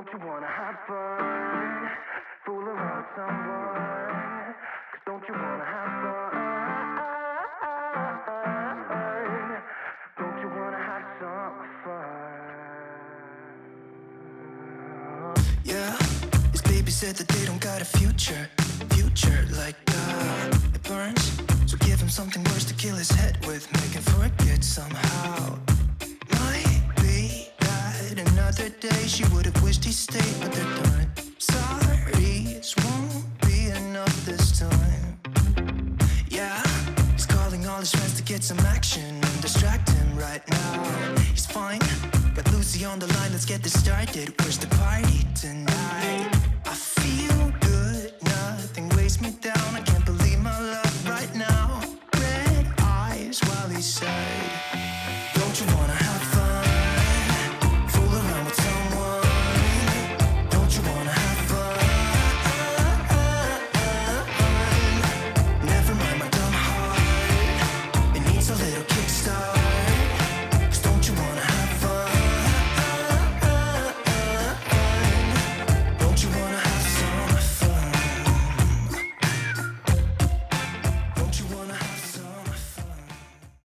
Don't you wanna have fun? Fool around with someone. 'Cause don't you wanna have fun? Don't you wanna have some fun? Yeah, his baby said that they don't got a future like that. It burns, so give him something worse to kill his head with. Make him forget somehow. Might be that another day she would have wished he stayed, but they're done. Sorry's won't be enough this time. Yeah, he's calling all his friends to get some action and distract him right now. He's fine, got Lucy on the line, let's get this started. Where's the party tonight?